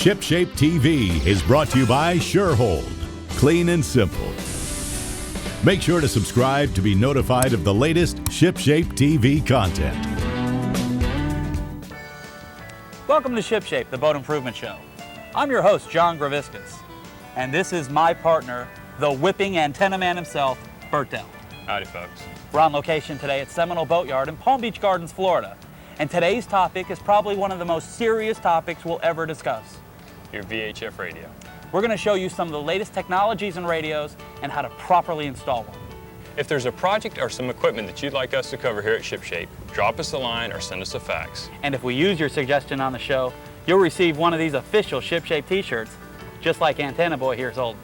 ShipShape TV is brought to you by SureHold. Clean and simple. Make sure to subscribe to be notified of the latest ShipShape TV content. Welcome to ShipShape, the boat improvement show. I'm your host, John Greviskis, and this is my partner, the whipping antenna man himself, Bert Delle. Howdy, folks. We're on location today at Seminole Boatyard in Palm Beach Gardens, Florida. And today's topic is probably one of the most serious topics we'll ever discuss. Your VHF radio. We're going to show you some of the latest technologies in radios and how to properly install one. If there's a project or some equipment that you'd like us to cover here at ShipShape, drop us a line or send us a fax. And if we use your suggestion on the show, you'll receive one of these official ShipShape t-shirts, just like Antenna Boy here's holding.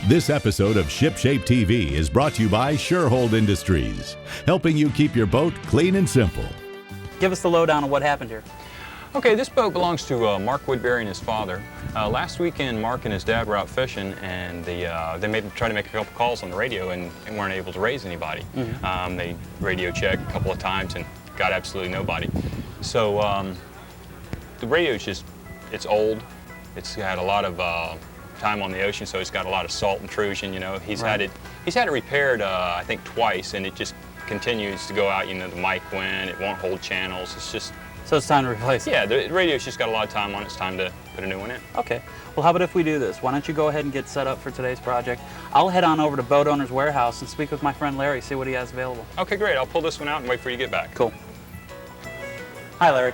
This episode of ShipShape TV is brought to you by SureHold Industries, helping you keep your boat clean and simple. Give us the lowdown on what happened here. Okay, this boat belongs to Mark Woodbury and his father. Last weekend, Mark and his dad were out fishing, and they tried to make a couple calls on the radio and weren't able to raise anybody. Mm-hmm. They radio checked a couple of times and got absolutely nobody. So the radio is just, it's old. It's had a lot of time on the ocean, so it's got a lot of salt intrusion. You know, he's had it repaired I think twice, and it just continues to go out. You know, the mic went, it won't hold channels. It's just, so it's time to replace it. Yeah, the radio's just got a lot of time on it. It's time to put a new one in. Okay. Well, how about if we do this? Why don't you go ahead and get set up for today's project? I'll head on over to Boat Owner's Warehouse and speak with my friend Larry, see what he has available. Okay, great. I'll pull this one out and wait for you to get back. Cool. Hi, Larry.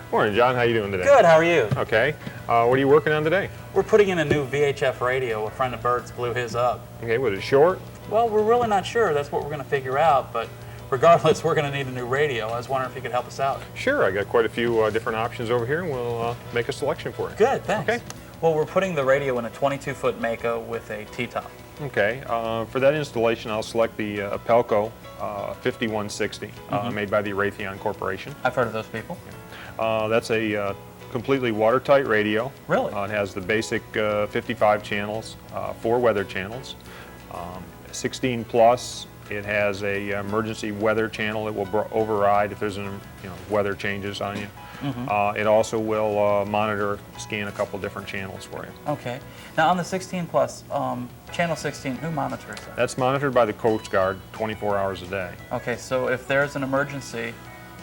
Morning, John. How you doing today? Good. How are you? Okay. What are you working on today? We're putting in a new VHF radio. A friend of Bert's blew his up. Okay. Was it short? Well, we're really not sure. That's what we're going to figure out. But regardless, we're going to need a new radio. I was wondering if you could help us out. Sure. I got quite a few different options over here, and we'll make a selection for you. Good. Thanks. Okay. Well, we're putting the radio in a 22-foot Mako with a T-top. Okay. For that installation, I'll select the Pelco 5160, made by the Raytheon Corporation. I've heard of those people. That's a completely watertight radio. Really? It has the basic 55 channels, 4 weather channels, 16 plus. It has a emergency weather channel that will override if there's weather changes on you. Mm-hmm. It also will monitor, scan a couple different channels for you. Okay. Now on the 16 plus, channel 16, who monitors that? That's monitored by the Coast Guard 24 hours a day. Okay, so if there's an emergency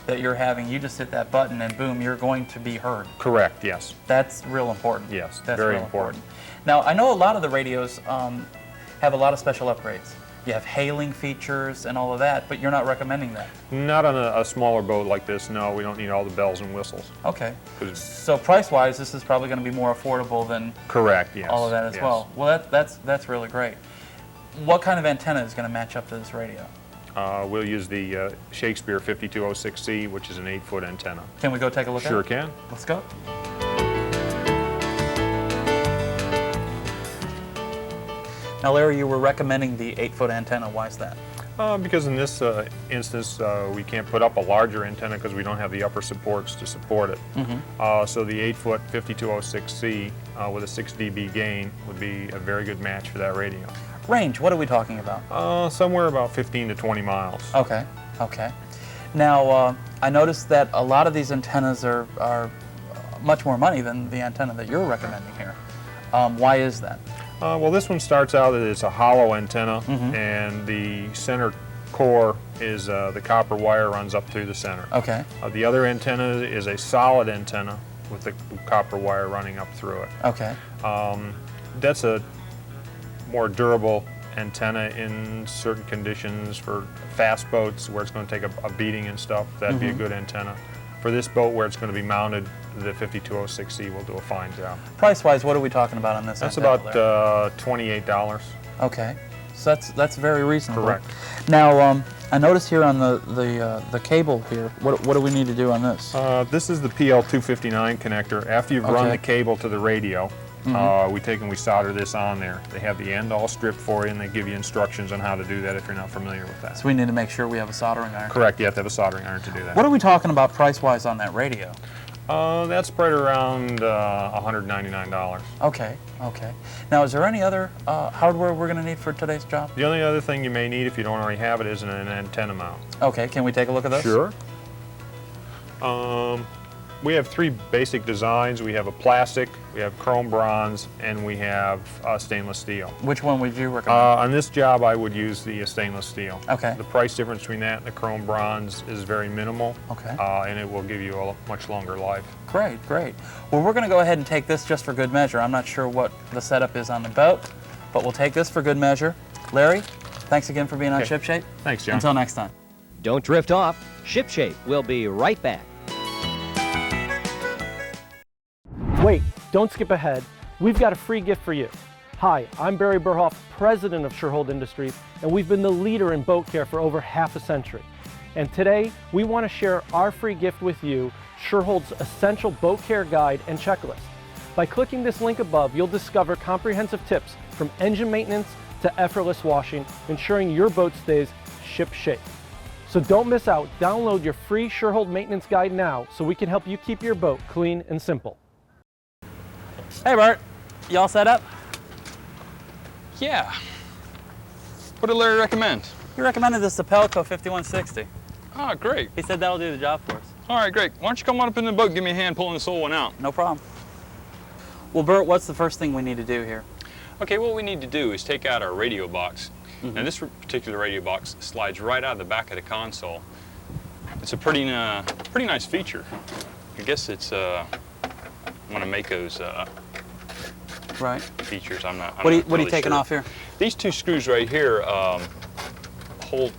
that you're having, you just hit that button and boom, you're going to be heard. Correct, yes. That's real important. Yes, that's very real important. Now, I know a lot of the radios have a lot of special upgrades. You have hailing features and all of that, but you're not recommending that. Not on a smaller boat like this, no. We don't need all the bells and whistles. Okay. So price-wise, this is probably going to be more affordable than correct, yes. all of that as well. Well, that's really great. What kind of antenna is going to match up to this radio? We'll use the Shakespeare 5206C, which is an 8-foot antenna. Can we go take a look at it? Sure can. Let's go. Now, Larry, you were recommending the 8-foot antenna. Why is that? Because in this instance, we can't put up a larger antenna because we don't have the upper supports to support it. Mm-hmm. So the 8-foot 5206C with a 6 dB gain would be a very good match for that radio. Range, what are we talking about? Somewhere about 15 to 20 miles. Okay, okay. Now, I noticed that a lot of these antennas are much more money than the antenna that you're recommending here. Why is that? Well, this one starts out that it's a hollow antenna, and the center core is the copper wire runs up through the center. Okay. The other antenna is a solid antenna with the copper wire running up through it. Okay. That's a more durable antenna in certain conditions for fast boats where it's going to take a beating and stuff. That'd be a good antenna. For this boat where it's going to be mounted, the 5206C will do a fine job. Price-wise, what are we talking about on this? That's about $28. Okay, so that's very reasonable. Correct. Now, I noticed here on the cable here. What do we need to do on this? This is the PL259 connector. After you've run the cable to the radio, we take and we solder this on there. They have the end all stripped for you, and they give you instructions on how to do that if you're not familiar with that. So we need to make sure we have a soldering iron. Correct. You have to have a soldering iron to do that. What are we talking about price-wise on that radio? That's right around $199. Okay, okay. Now, is there any other hardware we're going to need for today's job? The only other thing you may need, if you don't already have it, is an antenna mount. Okay, can we take a look at those? Sure. We have 3 basic designs. We have a plastic, we have chrome bronze, and we have stainless steel. Which one would you recommend? On this job, I would use the stainless steel. Okay. The price difference between that and the chrome bronze is very minimal. Okay. And it will give you a much longer life. Great, great. Well, we're going to go ahead and take this just for good measure. I'm not sure what the setup is on the boat, but we'll take this for good measure. Larry, thanks again for being on ShipShape. Thanks, John. Until next time. Don't drift off. ShipShape will be right back. Wait, don't skip ahead. We've got a free gift for you. Hi, I'm Barry Burhoff, president of Surehold Industries, and we've been the leader in boat care for over half a century. And today, we want to share our free gift with you, Surehold's essential boat care guide and checklist. By clicking this link above, you'll discover comprehensive tips from engine maintenance to effortless washing, ensuring your boat stays ship shape. So don't miss out. Download your free Surehold maintenance guide now so we can help you keep your boat clean and simple. Hey, Bert. You all set up? Yeah. What did Larry recommend? He recommended this Apelco 5160. Oh, great. He said that'll do the job for us. All right, great. Why don't you come on up in the boat and give me a hand pulling this old one out? No problem. Well, Bert, what's the first thing we need to do here? Okay, what we need to do is take out our radio box. Now, this particular radio box slides right out of the back of the console. It's a pretty nice feature. I guess it's one of Mako's right. features. I'm not. What are really you taking sure. off here? These 2 screws right here hold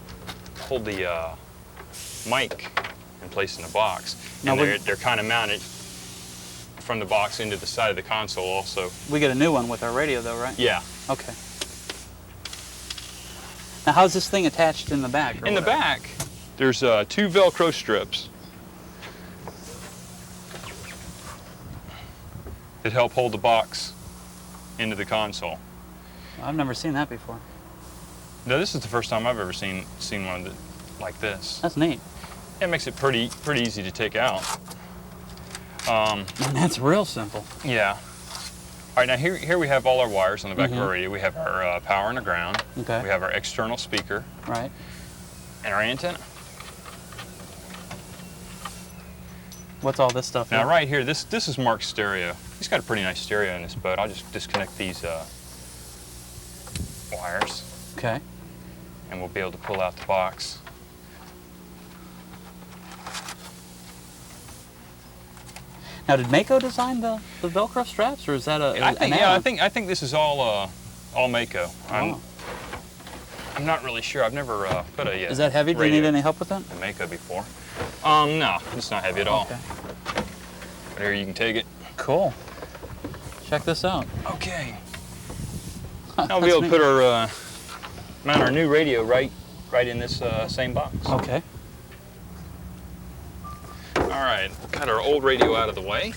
the mic in place in the box, Now and they're kind of mounted from the box into the side of the console also. We get a new one with our radio, though, right? Yeah. Okay. Now, how's this thing attached in the back? In the back, there's 2 Velcro strips that help hold the box into the console. I've never seen that before. Now, this is the first time I've ever seen one like this. That's neat. It makes it pretty easy to take out. And that's real simple. Yeah. All right, now here we have all our wires on the back of our radio. We have our power and our ground. Okay. We have our external speaker. Right. And our antenna. What's all this stuff? Now here? right here, this is Mark's stereo. He's got a pretty nice stereo in this boat. I'll just disconnect these wires. Okay. And we'll be able to pull out the box. Now, did Mako design the Velcro straps, or is that I think this is all Mako. Oh. I'm not really sure. I've never put a Is that heavy? Do you need any help with that? Mako before. No, it's not heavy at all. Okay. But here, you can take it. Cool. Check this out. Okay. Now we'll be able to put mount our new radio right in this same box. Okay. All right, got our old radio out of the way.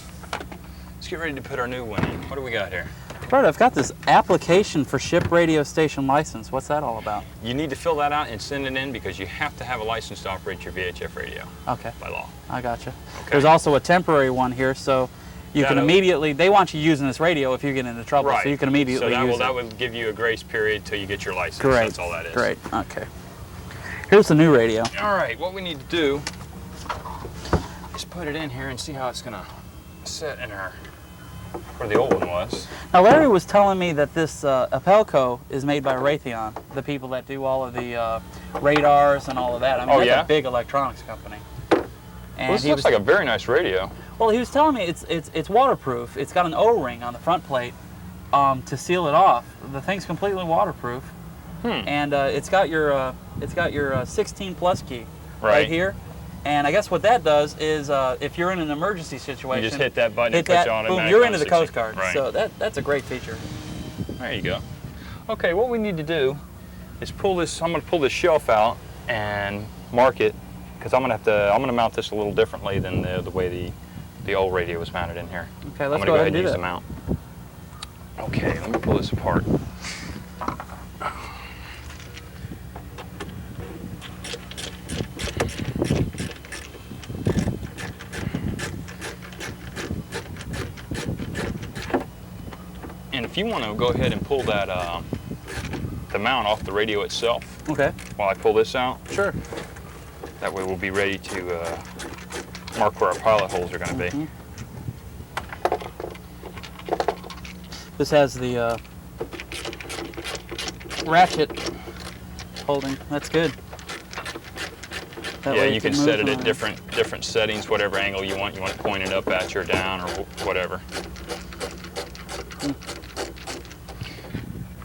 Let's get ready to put our new one in. What do we got here? Bert, I've got this application for ship radio station license. What's that all about? You need to fill that out and send it in because you have to have a license to operate your VHF radio. Okay. By law. I gotcha. Okay. There's also a temporary one here, so you can immediately, they want you using this radio if you get into trouble, Right. so you can immediately use it. That will give you a grace period till you get your license. Great. That's all that is. Great. Okay. Here's the new radio. All right, what we need to do is put it in here and see how it's going to sit in our, where the old one was. Now, Larry was telling me that this Apelco is made by Raytheon, the people that do all of the radars and all of that. I mean, that's a big electronics company. And Well, this looks like a very nice radio. Well, he was telling me it's waterproof. It's got an O-ring on the front plate to seal it off. The thing's completely waterproof, and it's got your 16 plus key right here. And I guess what that does is, if you're in an emergency situation, You just hit that button, hit it puts that, you automatically boom, you're on into the 16. Coast Guard. Right. So that's a great feature. There you go. Okay, what we need to do is pull this. I'm going to pull this shelf out and mark it because I'm going to mount this a little differently than the way the old radio was mounted in here. Okay, let's I'm go going to ahead and do use that. the mount. Okay, let me pull this apart. And if you want to go ahead and pull that the mount off the radio itself, Okay. while I pull this out, Sure. that way we'll be ready to mark where our pilot holes are going to be. This has the ratchet holding. That's good. That Yeah, way you it can move set it on at different settings, whatever angle you want. You want it pointed up at you or down or whatever.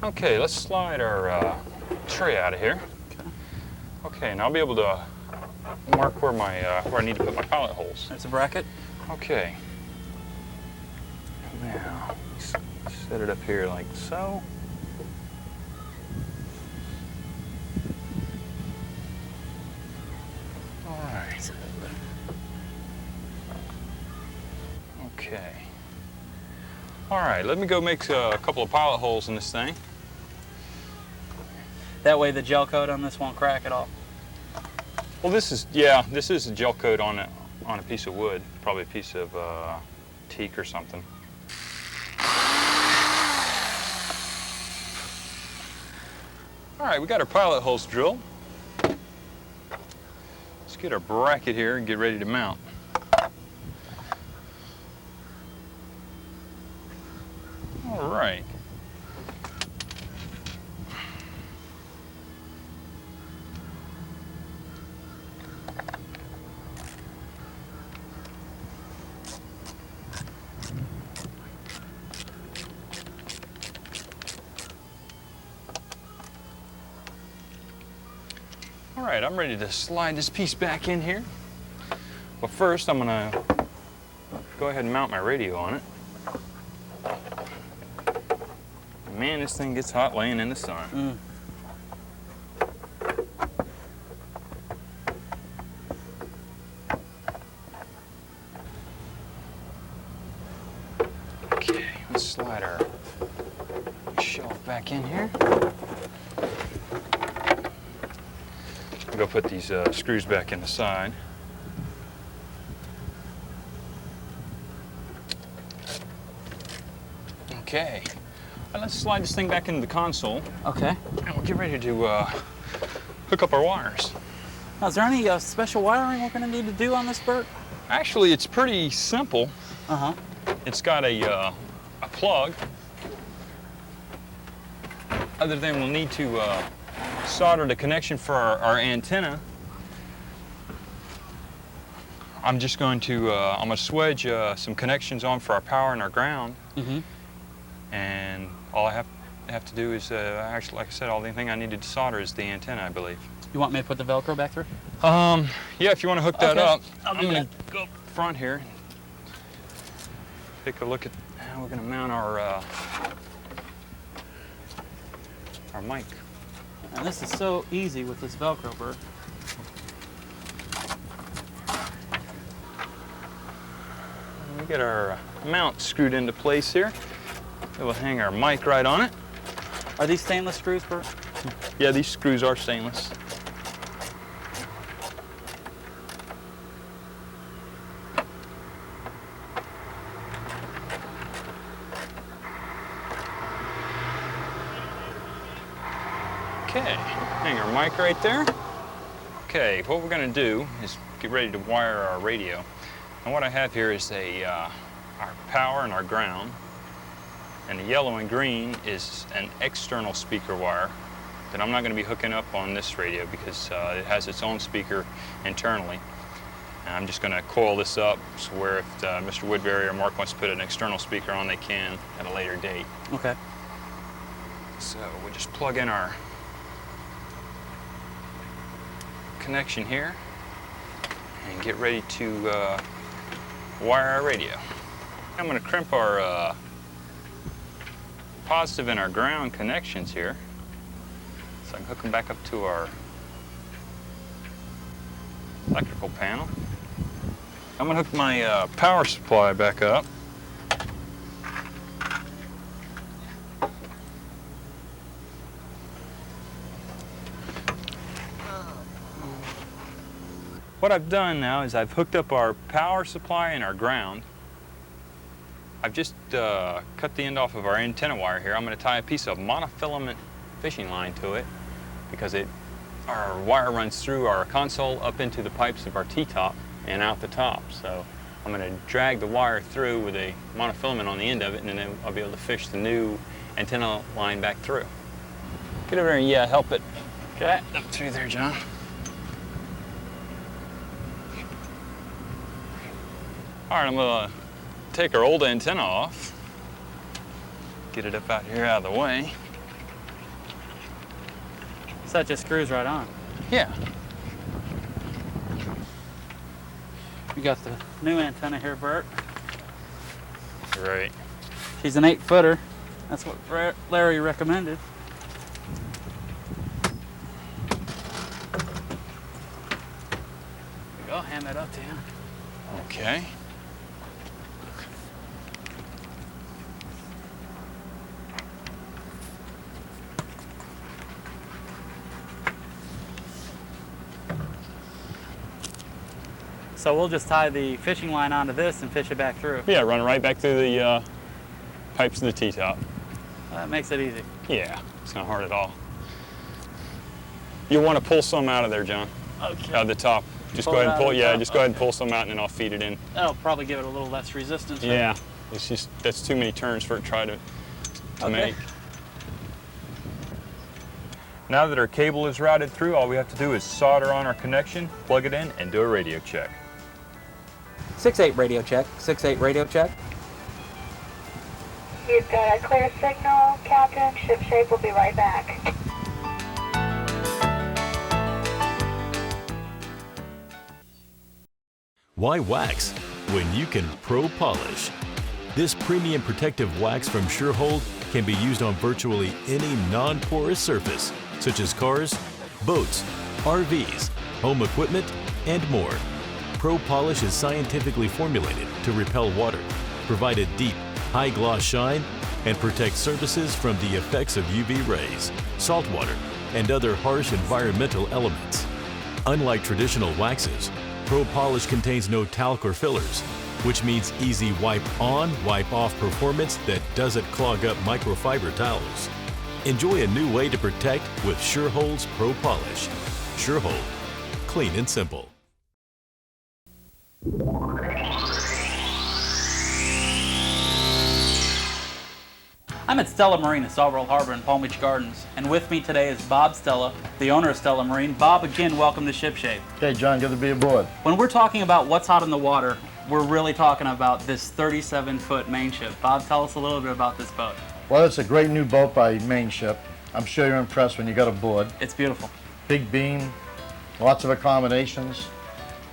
Okay, let's slide our tray out of here. Okay, and I'll be able to mark where my where I need to put my pilot holes. There's a bracket. Okay. Now, set it up here like so. All right. Okay. All right, let me go make a couple of pilot holes in this thing. That way the gel coat on this won't crack at all. Well, this is a gel coat on a piece of wood, probably a piece of teak or something. All right, we got our pilot holes drilled. Let's get our bracket here and get ready to mount. All right. All right, I'm ready to slide this piece back in here. But first, I'm gonna go ahead and mount my radio on it. Man, this thing gets hot laying in the sun. Okay, let's slide our shelf back in here. Go put these screws back in the side. Okay, let's slide this thing back into the console. Okay. And we'll get ready to hook up our wires. Now, is there any special wiring we're going to need to do on this, Bert? Actually, it's pretty simple. Uh-huh. It's got a plug. Other than we'll need to solder the connection for our antenna. I'm just going to I'm going to swedge some connections on for our power and our ground. And all I have to do is actually, like I said, all the thing I needed to solder is the antenna, I believe. You want me to put the Velcro back through? Yeah, if you want to hook that up, I'm going to go up front here. Take a look at how we're going to mount our mic. And this is so easy with this Velcro, Bert. We get our mount screwed into place here. We'll hang our mic right on it. Are these stainless screws, Bert? Yeah, these screws are stainless. Okay, hang our mic right there. Okay, what we're going to do is get ready to wire our radio. And what I have here is our power and our ground. And the yellow and green is an external speaker wire that I'm not going to be hooking up on this radio because it has its own speaker internally. And I'm just going to coil this up so where if Mr. Woodbury or Mark wants to put an external speaker on, they can at a later date. Okay. So we'll just plug in our connection here and get ready to wire our radio. I'm going to crimp our positive and our ground connections here so I can hook them back up to our electrical panel. I'm going to hook my power supply back up. What I've done now is I've hooked up our power supply and our ground. I've just cut the end off of our antenna wire here. I'm going to tie a piece of monofilament fishing line to it because our wire runs through our console up into the pipes of our T-top and out the top. So I'm going to drag the wire through with a monofilament on the end of it, and then I'll be able to fish the new antenna line back through. Get over there and help it. Okay, up through there, John. All right, I'm going to take our old antenna off, get it up out here out of the way. So that just screws right on. Yeah. You got the new antenna here, Bert. Right. She's an 8-footer. That's what Larry recommended. There you go, hand that up to him. Okay. So we'll just tie the fishing line onto this and fish it back through. Yeah, run right back through the pipes to the T-top. That makes it easy. Yeah, it's not hard at all. You'll want to pull some out of there, John. Okay. Out of the top. Just Pull go it ahead and out pull. of the Yeah, top? just go ahead and Okay. pull some out, and then I'll feed it in. That'll probably give it a little less resistance. right? Yeah, it's just that's too many turns for it to try to make. Now that our cable is routed through, all we have to do is solder on our connection, plug it in, and do a radio check. 6-8 radio check. 6-8 radio check. You've got a clear signal, Captain. Ship shape will be right back. Why wax when you can pro polish? This premium protective wax from Surehold can be used on virtually any non-porous surface, such as cars, boats, RVs, home equipment, and more. Pro Polish is scientifically formulated to repel water, provide a deep, high-gloss shine, and protect surfaces from the effects of UV rays, salt water, and other harsh environmental elements. Unlike traditional waxes, Pro Polish contains no talc or fillers, which means easy wipe-on, wipe-off performance that doesn't clog up microfiber towels. Enjoy a new way to protect with Surehold's Pro Polish. Surehold, clean and simple. I'm at Stella Marine in Saltville Harbor in Palm Beach Gardens, and with me today is Bob Stella, the owner of Stella Marine. Bob, again, welcome to Ship Shape. Hey, John, good to be aboard. When we're talking about what's hot in the water, we're really talking about this 37-foot Mainship. Bob, tell us a little bit about this boat. Well, it's a great new boat by Mainship. I'm sure you're impressed when you got aboard. It's beautiful. Big beam, lots of accommodations,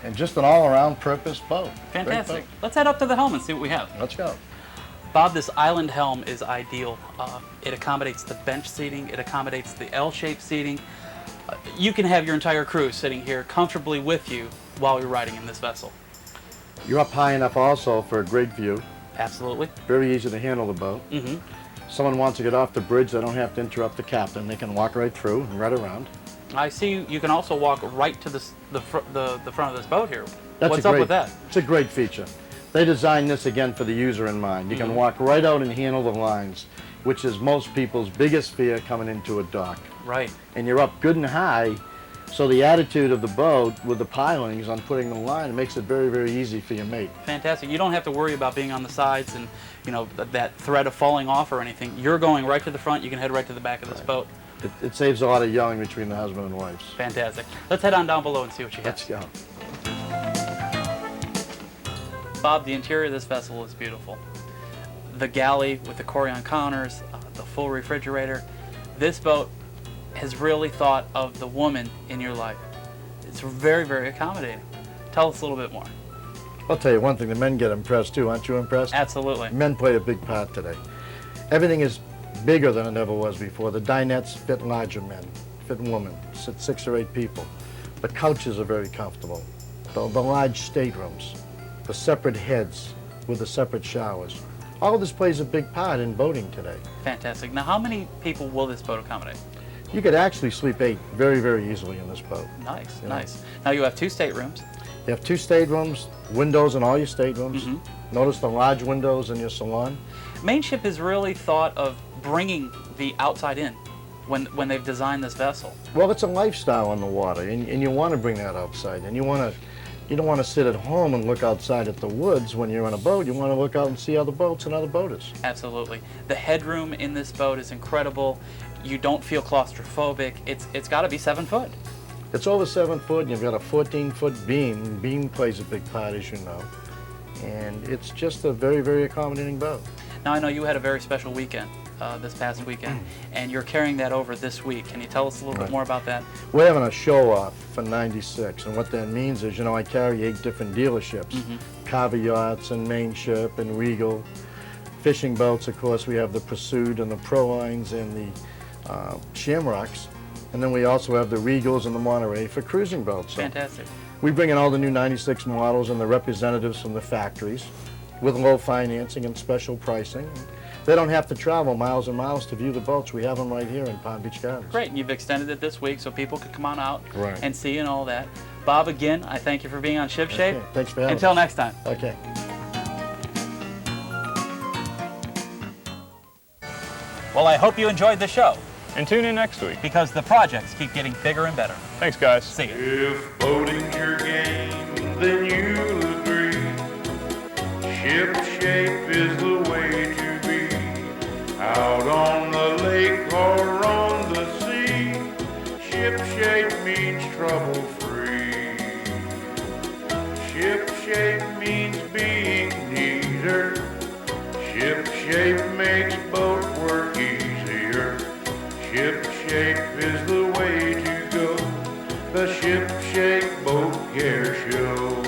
and just an all-around purpose boat. Great Fantastic. boat. Let's head up to the helm and see what we have. Let's go. Bob, this island helm is ideal. It accommodates the bench seating, it accommodates the L-shaped seating. You can have your entire crew sitting here comfortably with you while you're riding in this vessel. You're up high enough also for a great view. Absolutely. Very easy to handle the boat. Someone wants to get off the bridge, they don't have to interrupt the captain. They can walk right through and right around. I see you can also walk right to the front of this boat here. What's a up great, with that? It's a great feature. They designed this again for the user in mind. You can walk right out and handle the lines, which is most people's biggest fear coming into a dock. Right. And you're up good and high, so the attitude of the boat with the pilings on putting the line, it makes it very, very easy for your mate. Fantastic. You don't have to worry about being on the sides and, you know, that threat of falling off or anything. You're going right to the front. You can head right to the back of this boat. It saves a lot of yelling between the husband and wives. Fantastic. Let's head on down below and see what you have. Let's go. Bob, the interior of this vessel is beautiful. The galley with the Corian counters, the full refrigerator. This boat has really thought of the woman in your life. It's very, very accommodating. Tell us a little bit more. I'll tell you one thing, the men get impressed too. Aren't you impressed? Absolutely. Men play a big part today. Everything is bigger than it ever was before. The dinettes fit larger men, fit women, sit 6 or 8 people. The couches are very comfortable. The large staterooms, the separate heads with the separate showers. All of this plays a big part in boating today. Fantastic. Now, how many people will this boat accommodate? You could actually sleep 8 very, very easily in this boat. Nice, Yeah. nice. Now, you have 2 staterooms. You have 2 staterooms, windows in all your staterooms. Notice the large windows in your salon. Mainship has really thought of bringing the outside in when they've designed this vessel. Well, it's a lifestyle on the water, and you want to bring that outside, and you want to You don't want to sit at home and look outside at the woods when you're on a boat. You want to look out and see other boats and other boaters. Absolutely. The headroom in this boat is incredible. You don't feel claustrophobic. It's got to be 7 foot. It's over 7 foot, and you've got a 14-foot beam. Beam plays a big part, as you know. And it's just a very, very accommodating boat. Now, I know you had a very special weekend this past weekend, and you're carrying that over this week. Can you tell us a little bit more about that? We're having a show-off for '96, and what that means is, you know, I carry 8 different dealerships. Carver Yachts and Mainship and Regal. Fishing boats, of course, we have the Pursuit and the Prolines and the Shamrocks. And then we also have the Regals and the Monterey for cruising boats. So Fantastic. we bring in all the new '96 models and the representatives from the factories with low financing and special pricing. They don't have to travel miles and miles to view the boats. We have them right here in Palm Beach Gardens. Great, and you've extended it this week so people could come on out Right. and see and all that. Bob, again, I thank you for being on Ship Shape. Okay, thanks for having Until us. next time. Okay. Well, I hope you enjoyed the show, And tune in next week. because the projects keep getting bigger and better. Thanks, guys. See you. If boating's your game, then you'll agree. Ship shape is the way to be. Out on the lake or on the sea, ship shape means trouble-free. Ship shape means being neater. Ship shape makes boat work easier. Ship shape is the way to go. The Ship Shape Boat Care Show.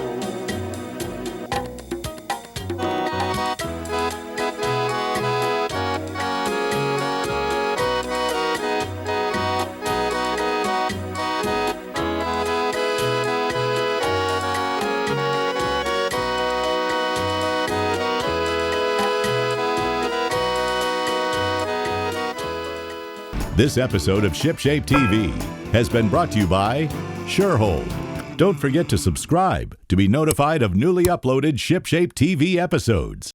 This episode of Ship Shape TV has been brought to you by Surehold. Don't forget to subscribe to be notified of newly uploaded Ship Shape TV episodes.